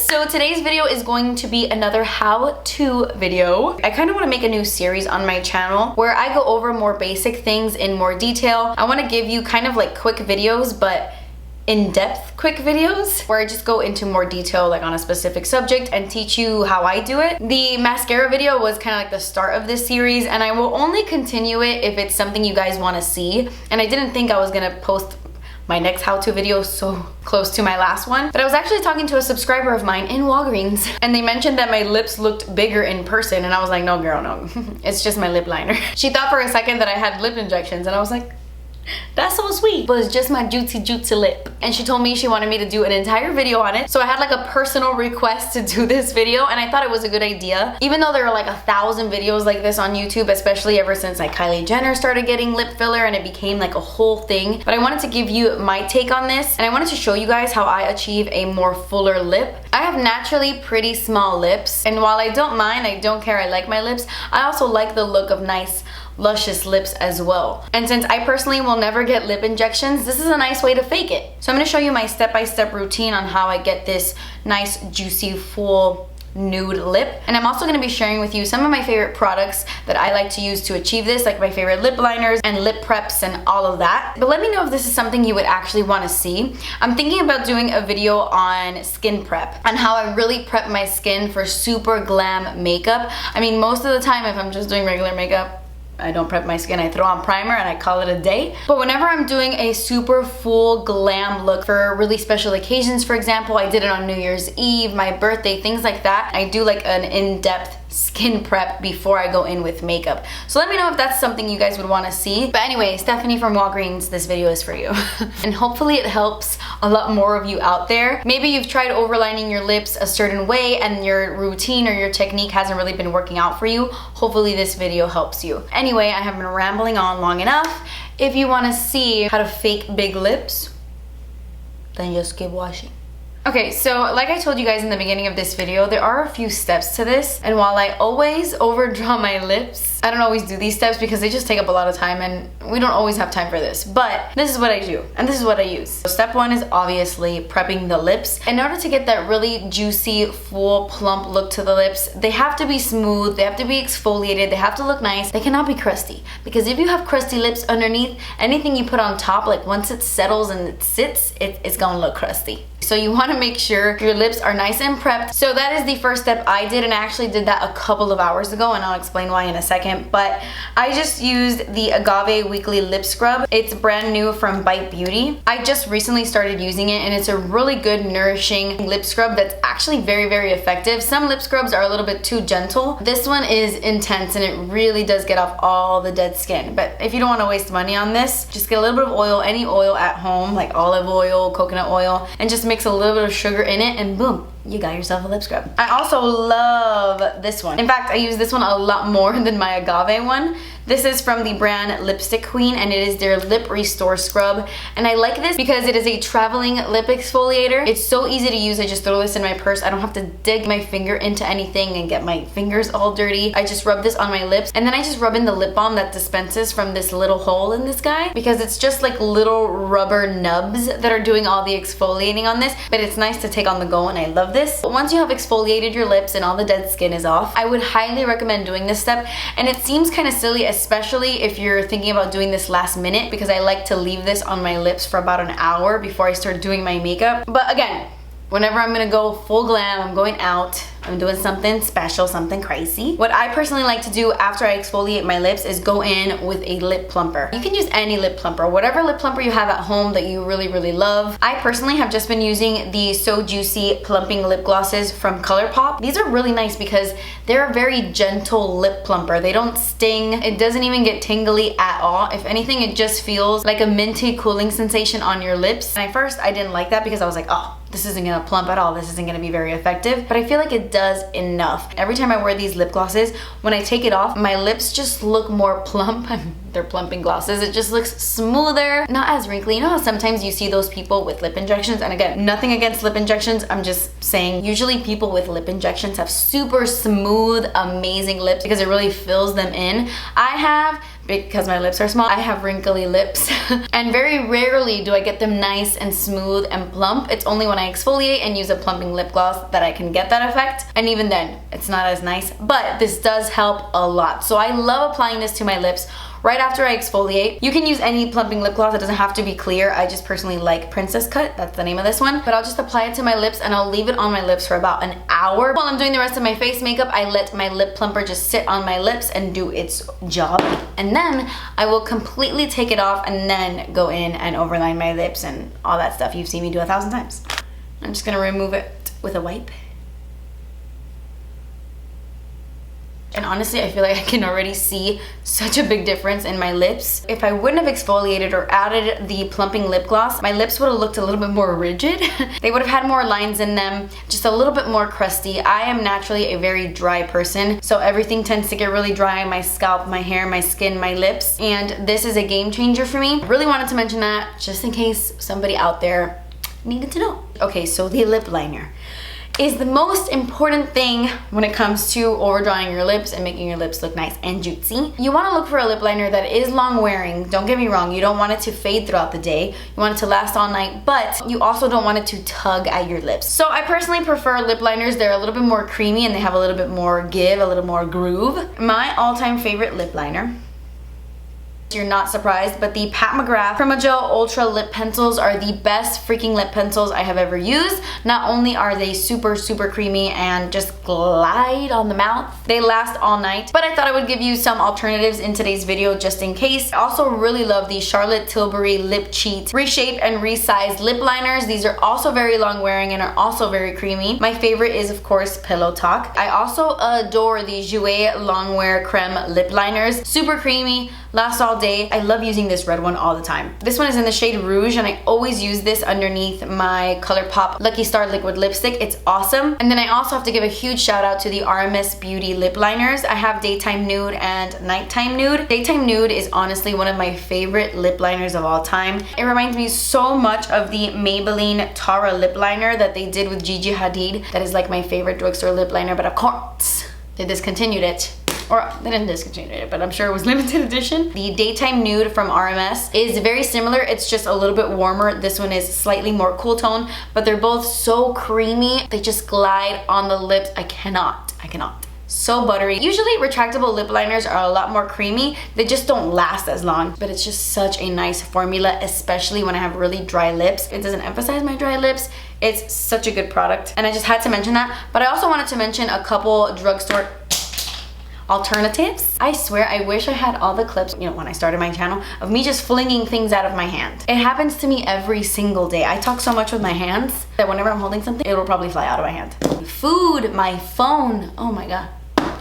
So today's video is going to be another how-to video. I kind of want to make a new series on my channel where I go over more basic things in more detail. I want to give you kind of like quick videos, but in-depth quick videos where I just go into more detail like on a specific subject and teach you how I do it. The mascara video was kind of like the start of this series, and I will only continue it if it's something you guys want to see. And I didn't think I was gonna post my next how-to video so close to my last one, but I was actually talking to a subscriber of mine in Walgreens, and they mentioned that my lips looked bigger in person, and I was like, no girl, no. It's just my lip liner. She thought for a second that I had lip injections, and I was like, that's so sweet, but it's just my juicy lip. And she told me she wanted me to do an entire video on it, so I had like a personal request to do this video, and I thought it was a good idea. Even though there are like 1,000 videos like this on YouTube, especially ever since like Kylie Jenner started getting lip filler and it became like a whole thing. But I wanted to give you my take on this, and I wanted to show you guys how I achieve a more fuller lip. I have naturally pretty small lips, and while I don't mind, I don't care, I like my lips, I also like the look of nice luscious lips as well. And since I personally will never get lip injections, this is a nice way to fake it. So I'm going to show you my step-by-step routine on how I get this nice juicy full nude lip. And I'm also going to be sharing with you some of my favorite products that I like to use to achieve this, like my favorite lip liners and lip preps and all of that. But let me know if this is something you would actually want to see. I'm thinking about doing a video on skin prep and how I really prep my skin for super glam makeup. I mean, most of the time if I'm just doing regular makeup, I don't prep my skin, I throw on primer and I call it a day. But whenever I'm doing a super full glam look for really special occasions, for example, I did it on New Year's Eve, my birthday, things like that, I do like an in-depth skin prep before I go in with makeup. So let me know if that's something you guys would want to see. But anyway, Stephanie from Walgreens, this video is for you. And hopefully it helps a lot more of you out there. Maybe you've tried overlining your lips a certain way and your routine or your technique hasn't really been working out for you. Hopefully this video helps you. Anyway, I have been rambling on long enough. If you want to see how to fake big lips, then just keep watching. Okay, so like I told you guys in the beginning of this video, there are a few steps to this, and while I always overdraw my lips, I don't always do these steps because they just take up a lot of time and we don't always have time for this, but this is what I do and this is what I use. So step one is obviously prepping the lips. In order to get that really juicy, full, plump look to the lips, they have to be smooth, they have to be exfoliated, they have to look nice, they cannot be crusty, because if you have crusty lips underneath, anything you put on top, like once it settles and it sits, it's gonna look crusty. So you want to make sure your lips are nice and prepped. So that is the first step I did, and I actually did that a couple of hours ago, and I'll explain why in a second. But I just used the Agave Weekly Lip Scrub. It's brand new from Bite Beauty. I just recently started using it, and it's a really good, nourishing lip scrub that's actually very, very effective. Some lip scrubs are a little bit too gentle. This one is intense, and it really does get off all the dead skin. But if you don't want to waste money on this, just get a little bit of oil, any oil at home, like olive oil, coconut oil, and just mix a little bit of sugar in it, and boom, you got yourself a lip scrub. I also love this one. In fact, I use this one a lot more than my Agave one. This is from the brand Lipstick Queen, and it is their Lip Restore Scrub. And I like this because it is a traveling lip exfoliator. It's so easy to use. I just throw this in my purse. I don't have to dig my finger into anything and get my fingers all dirty. I just rub this on my lips, and then I just rub in the lip balm that dispenses from this little hole in this guy, because it's just like little rubber nubs that are doing all the exfoliating on this, but it's nice to take on the go, and I love this. But once you have exfoliated your lips and all the dead skin is off, I would highly recommend doing this step. And it seems kind of silly, especially if you're thinking about doing this last minute, because I like to leave this on my lips for about an hour before I start doing my makeup. But again, whenever I'm gonna go full glam, I'm going out, I'm doing something special, something crazy. What I personally like to do after I exfoliate my lips is go in with a lip plumper. You can use any lip plumper, whatever lip plumper you have at home that you really, really love. I personally have just been using the So Juicy Plumping lip glosses from Colourpop. These are really nice because they're a very gentle lip plumper. They don't sting. It doesn't even get tingly at all. If anything, it just feels like a minty cooling sensation on your lips. And at first, I didn't like that because I was like, oh, this isn't gonna plump at all. This isn't gonna be very effective. But I feel like it does enough. Every time I wear these lip glosses, when I take it off, my lips just look more plump. I'm their plumping glosses. It just looks smoother, not as wrinkly. You know how sometimes you see those people with lip injections, and again, nothing against lip injections, I'm just saying usually people with lip injections have super smooth, amazing lips because it really fills them in. Because my lips are small, I have wrinkly lips and very rarely do I get them nice and smooth and plump. It's only when I exfoliate and use a plumping lip gloss that I can get that effect, and even then it's not as nice, but this does help a lot. So I love applying this to my lips right after I exfoliate. You can use any plumping lip gloss, it doesn't have to be clear. I just personally like Princess Cut, that's the name of this one. But I'll just apply it to my lips and I'll leave it on my lips for about an hour. While I'm doing the rest of my face makeup, I let my lip plumper just sit on my lips and do its job. And then I will completely take it off and then go in and overline my lips and all that stuff you've seen me do 1,000 times. I'm just gonna remove it with a wipe. And honestly, I feel like I can already see such a big difference in my lips. If I wouldn't have exfoliated or added the plumping lip gloss, my lips would have looked a little bit more rigid. They would have had more lines in them, just a little bit more crusty. I am naturally a very dry person, so everything tends to get really dry. My scalp, my hair, my skin, my lips. And this is a game changer for me. Really wanted to mention that just in case somebody out there needed to know. Okay, so the lip liner is the most important thing when it comes to overdrawing your lips and making your lips look nice and juicy. You want to look for a lip liner that is long wearing. Don't get me wrong, you don't want it to fade throughout the day. You want it to last all night, but you also don't want it to tug at your lips. So I personally prefer lip liners. They're a little bit more creamy and they have a little bit more give, a little more groove. My all-time favorite lip liner, you're not surprised, but the Pat McGrath PermaGel Ultra Lip Pencils are the best freaking lip pencils I have ever used. Not only are they super creamy and just glide on the mouth, they last all night, but I thought I would give you some alternatives in today's video just in case. I also really love the Charlotte Tilbury Lip Cheat Reshape and Resize Lip Liners. These are also very long wearing and are also very creamy. My favorite is of course Pillow Talk. I also adore the Jouer Long Wear Creme Lip Liners. Super creamy, lasts all day. I love using this red one all the time. This one is in the shade Rouge and I always use this underneath my Colourpop Lucky Star liquid lipstick. It's awesome. And then I also have to give a huge shout out to the RMS Beauty lip liners. I have Daytime Nude and Nighttime Nude. Daytime Nude is honestly one of my favorite lip liners of all time. It reminds me so much of the Maybelline Tara lip liner that they did with Gigi Hadid. That is like my favorite drugstore lip liner, but of course they discontinued it. Or they didn't discontinue it, but I'm sure it was limited edition. The Daytime Nude from RMS is very similar. It's just a little bit warmer. This one is slightly more cool tone, but they're both so creamy. They just glide on the lips. I cannot. So buttery. Usually retractable lip liners are a lot more creamy. They just don't last as long, but it's just such a nice formula, especially when I have really dry lips. It doesn't emphasize my dry lips. It's such a good product, and I just had to mention that. But I also wanted to mention a couple drugstore alternatives. I swear I wish I had all the clips, you know, when I started my channel, of me just flinging things out of my hand. It happens to me every single day. I talk so much with my hands that whenever I'm holding something, it'll probably fly out of my hand. Food, my phone, oh my god,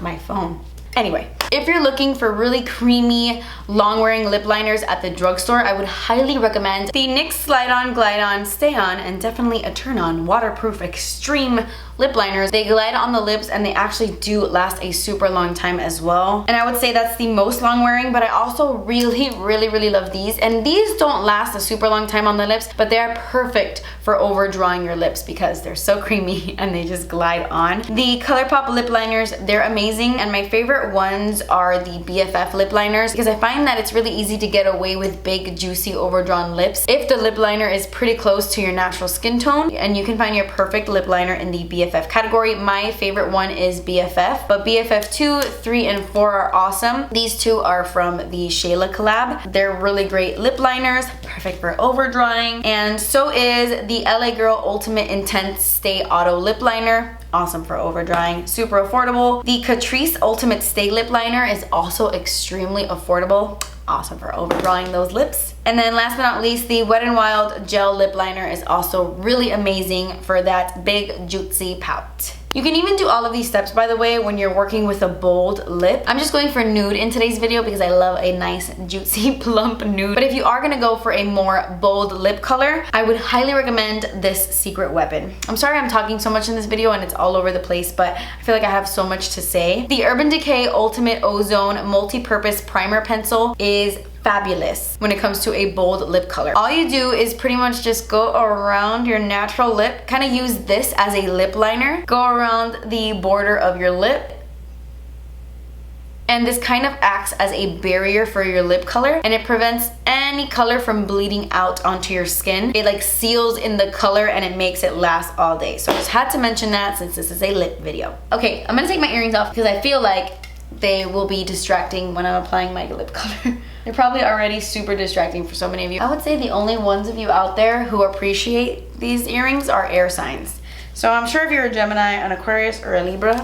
my phone. Anyway, if you're looking for really creamy, long-wearing lip liners at the drugstore, I would highly recommend the NYX Slide On, Glide On, Stay On, and definitely a Turn On Waterproof Extreme lip liners. They glide on the lips and they actually do last a super long time as well. And I would say that's the most long-wearing, but I also really love these. And these don't last a super long time on the lips, but they are perfect for overdrawing your lips because they're so creamy and they just glide on. The Colourpop lip liners, they're amazing, and my favorite ones are the BFF lip liners because I find that it's really easy to get away with big, juicy, overdrawn lips if the lip liner is pretty close to your natural skin tone, and you can find your perfect lip liner in the BFF category. My favorite one is BFF, but BFF 2, 3, and 4 are awesome. These two are from the Shayla collab. They're really great lip liners, perfect for overdrawing, and so is the LA Girl Ultimate Intense Stay Auto Lip Liner. Awesome for overdrawing, super affordable. The Catrice Ultimate Stay Lip Liner is also extremely affordable. Awesome for overdrawing those lips. And then last but not least, the Wet n Wild Gel Lip Liner is also really amazing for that big, juicy pout. You can even do all of these steps, by the way, when you're working with a bold lip. I'm just going for nude in today's video because I love a nice, juicy, plump nude. But if you are gonna go for a more bold lip color, I would highly recommend this Secret Weapon. I'm sorry I'm talking so much in this video and it's all over the place, but I feel like I have so much to say. The Urban Decay Ultimate Ozone Multi-Purpose Primer Pencil is fabulous when it comes to a bold lip color. All you do is pretty much just go around your natural lip, kind of use this as a lip liner, go around the border of your lip, and this kind of acts as a barrier for your lip color, and it prevents any color from bleeding out onto your skin. It like seals in the color and it makes it last all day. So I just had to mention that since this is a lip video. Okay, I'm gonna take my earrings off because I feel like they will be distracting when I'm applying my lip color. They're probably already super distracting for so many of you. I would say the only ones of you out there who appreciate these earrings are air signs. So I'm sure if you're a Gemini, an Aquarius, or a Libra,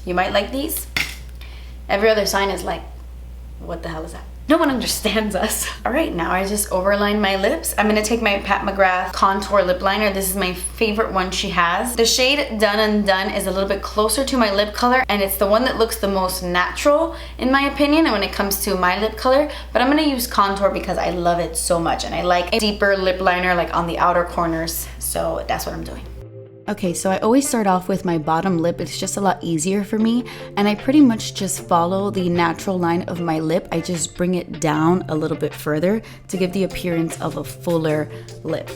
you might like these. Every other sign is like, what the hell is that? No one understands us. All right, now I just overline my lips. I'm gonna take my McGrath contour lip liner. This is my favorite one she has. The shade Done and Done is a little bit closer to my lip color, and it's the one that looks the most natural in my opinion when it comes to my lip color, but I'm gonna use contour because I love it so much and I like a deeper lip liner like on the outer corners, so that's what I'm doing. Okay, so I always start off with my bottom lip. It's just a lot easier for me, and I pretty much just follow the natural line of my lip. I just bring it down a little bit further to give the appearance of a fuller lip.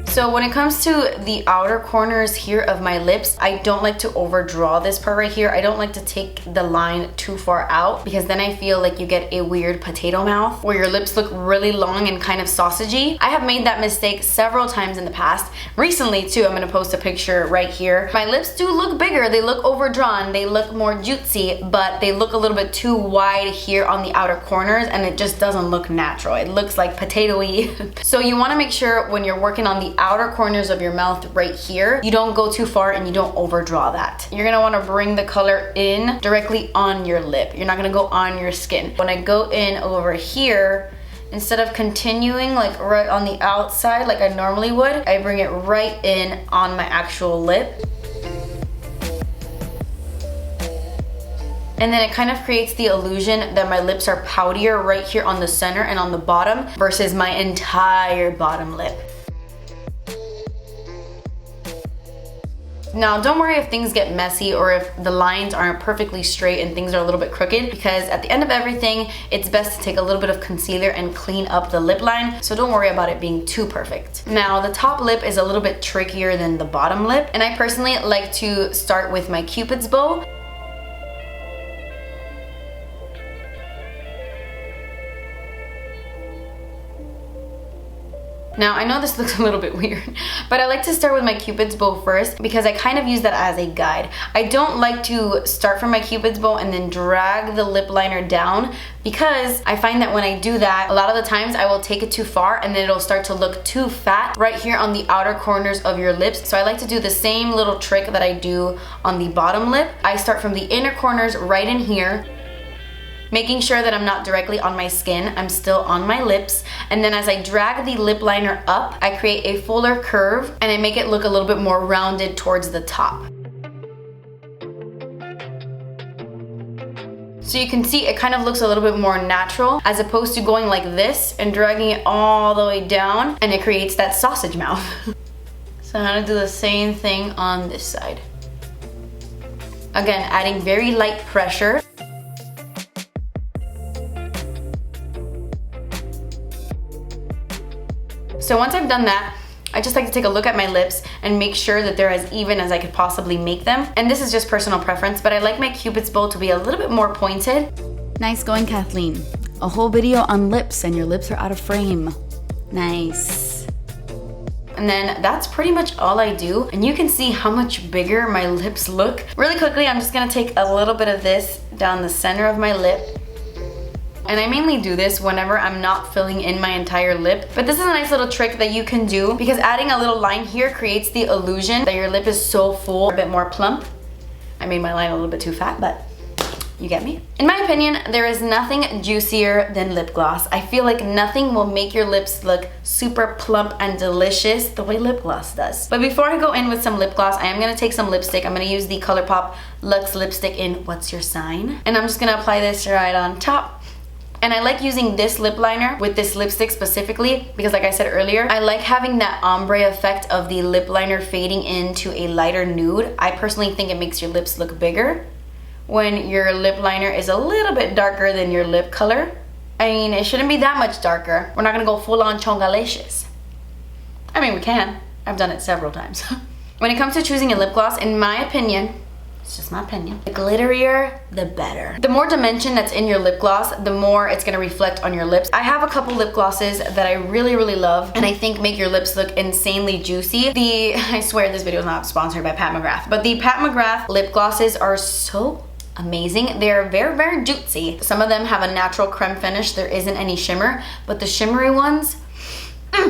So when it comes to the outer corners here of my lips, I don't like to overdraw this part right here. I don't like to take the line too far out because then I feel like you get a weird potato mouth where your lips look really long and kind of sausagey. I have made that mistake several times in the past. Recently too, I'm gonna post a picture right here. My lips do look bigger, they look overdrawn, they look more jutesy, but they look a little bit too wide here on the outer corners and it just doesn't look natural. It looks like potato-y. So you wanna make sure when you're working on the outer corners of your mouth right here, you don't go too far and you don't overdraw that. You're gonna wanna bring the color in directly on your lip. You're not gonna go on your skin. When I go in over here, instead of continuing like right on the outside like I normally would, I bring it right in on my actual lip. And then it kind of creates the illusion that my lips are poutier right here on the center and on the bottom versus my entire bottom lip. Now, don't worry if things get messy or if the lines aren't perfectly straight and things are a little bit crooked, because at the end of everything, it's best to take a little bit of concealer and clean up the lip line, so don't worry about it being too perfect. Now, the top lip is a little bit trickier than the bottom lip, and I personally like to start with my Cupid's bow. Now, I know this looks a little bit weird, but I like to start with my Cupid's bow first because I kind of use that as a guide. I don't like to start from my Cupid's bow and then drag the lip liner down because I find that when I do that, a lot of the times I will take it too far and then it'll start to look too fat right here on the outer corners of your lips. So I like to do the same little trick that I do on the bottom lip. I start from the inner corners right in here, making sure that I'm not directly on my skin, I'm still on my lips, and then as I drag the lip liner up, I create a fuller curve and I make it look a little bit more rounded towards the top. So you can see it kind of looks a little bit more natural as opposed to going like this and dragging it all the way down and it creates that sausage mouth. So I'm gonna do the same thing on this side. Again, adding very light pressure. So once I've done that, I just like to take a look at my lips and make sure that they're as even as I could possibly make them. And this is just personal preference, but I like my Cupid's bow to be a little bit more pointed. Nice going, Kathleen. A whole video on lips and your lips are out of frame. Nice. And then that's pretty much all I do. And you can see how much bigger my lips look. Really quickly, I'm just gonna take a little bit of this down the center of my lip. And I mainly do this whenever I'm not filling in my entire lip. But this is a nice little trick that you can do because adding a little line here creates the illusion that your lip is so full, a bit more plump. I made my line a little bit too fat, but You get me? In my opinion, there is nothing juicier than lip gloss. I feel like nothing will make your lips look super plump and delicious the way lip gloss does. But before I go in with some lip gloss, I am gonna take some lipstick. I'm gonna use the Colourpop Luxe lipstick in What's Your Sign? And I'm just gonna apply this right on top. And I like using this lip liner with this lipstick specifically because, like I said earlier, I like having that ombre effect of the lip liner fading into a lighter nude. I personally think it makes your lips look bigger when your lip liner is a little bit darker than your lip color. I mean, it shouldn't be that much darker. We're not gonna go full on chongalicious. I mean, we can. I've done it several times. When it comes to choosing a lip gloss, in my opinion, it's just my opinion, the glitterier, the better. The more dimension that's in your lip gloss, the more it's gonna reflect on your lips. I have a couple lip glosses that I really, really love and I think make your lips look insanely juicy. I swear this video is not sponsored by Pat McGrath, but the Pat McGrath lip glosses are so amazing. They're very, very juicy. Some of them have a natural creme finish. There isn't any shimmer, but the shimmery ones,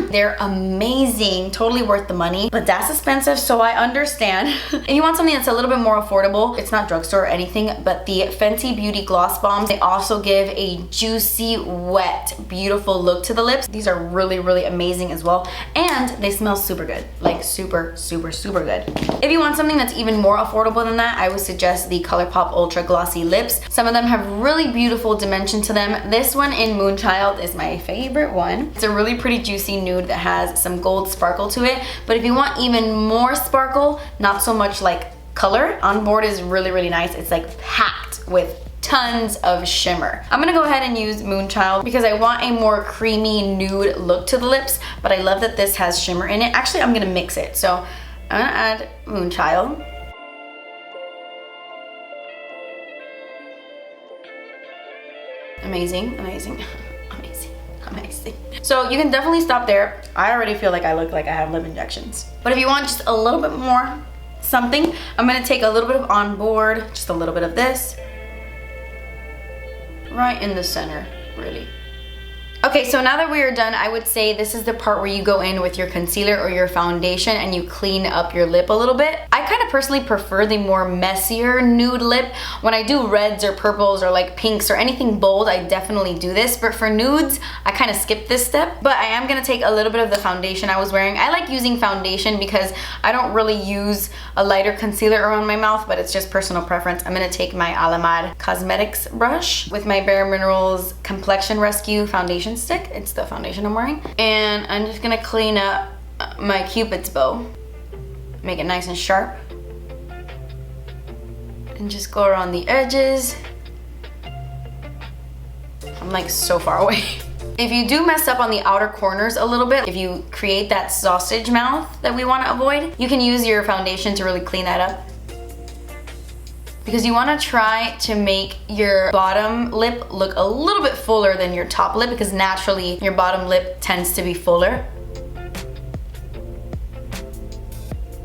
they're amazing, totally worth the money, but that's expensive, so I understand. If you want something that's a little bit more affordable, it's not drugstore or anything, but the Fenty Beauty Gloss Bombs, they also give a juicy, wet, beautiful look to the lips. These are really, really amazing as well, and they smell super good, like super, super, super good. If you want something that's even more affordable than that, I would suggest the Colourpop Ultra Glossy Lips. Some of them have really beautiful dimension to them. This one in Moonchild is my favorite one. It's a really pretty juicy nude that has some gold sparkle to it, but if you want even more sparkle, not so much like color, On Board is really, really nice. It's like packed with tons of shimmer. I'm gonna go ahead and use Moonchild because I want a more creamy nude look to the lips, but I love that this has shimmer in it. Actually, I'm gonna mix it, so I'm gonna add Moonchild. Amazing, amazing. Amazing. So you can definitely stop there. I already feel like I look like I have lip injections. But if you want just a little bit more something, I'm gonna take a little bit of On Board, just a little bit of this, right in the center, really. Okay, so now that we are done, I would say this is the part where you go in with your concealer or your foundation and you clean up your lip a little bit. I kind of personally prefer the more messier nude lip. When I do reds or purples or like pinks or anything bold, I definitely do this. But for nudes, I kind of skip this step. But I am going to take a little bit of the foundation I was wearing. I like using foundation because I don't really use a lighter concealer around my mouth, but it's just personal preference. I'm going to take my Alamad Cosmetics brush with my Bare Minerals Complexion Rescue foundation stick. It's the foundation I'm wearing. And I'm just gonna clean up my Cupid's bow. Make it nice and sharp. And just go around the edges. I'm like so far away. If you do mess up on the outer corners a little bit, if you create that sausage mouth that we want to avoid, you can use your foundation to really clean that up. Because you want to try to make your bottom lip look a little bit fuller than your top lip, because naturally your bottom lip tends to be fuller.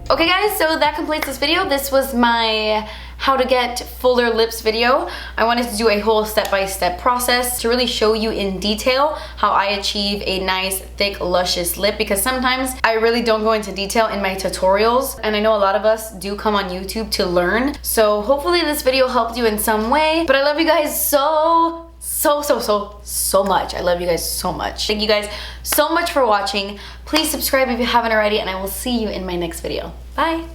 Okay guys, so that completes this video. This was my how to get fuller lips video. I wanted to do a whole step-by-step process to really show you in detail how I achieve a nice, thick, luscious lip, because sometimes I really don't go into detail in my tutorials, and I know a lot of us do come on YouTube to learn. So hopefully this video helped you in some way, but I love you guys so much. I love you guys so much. Thank you guys so much for watching. Please subscribe if you haven't already, and I will see you in my next video. Bye.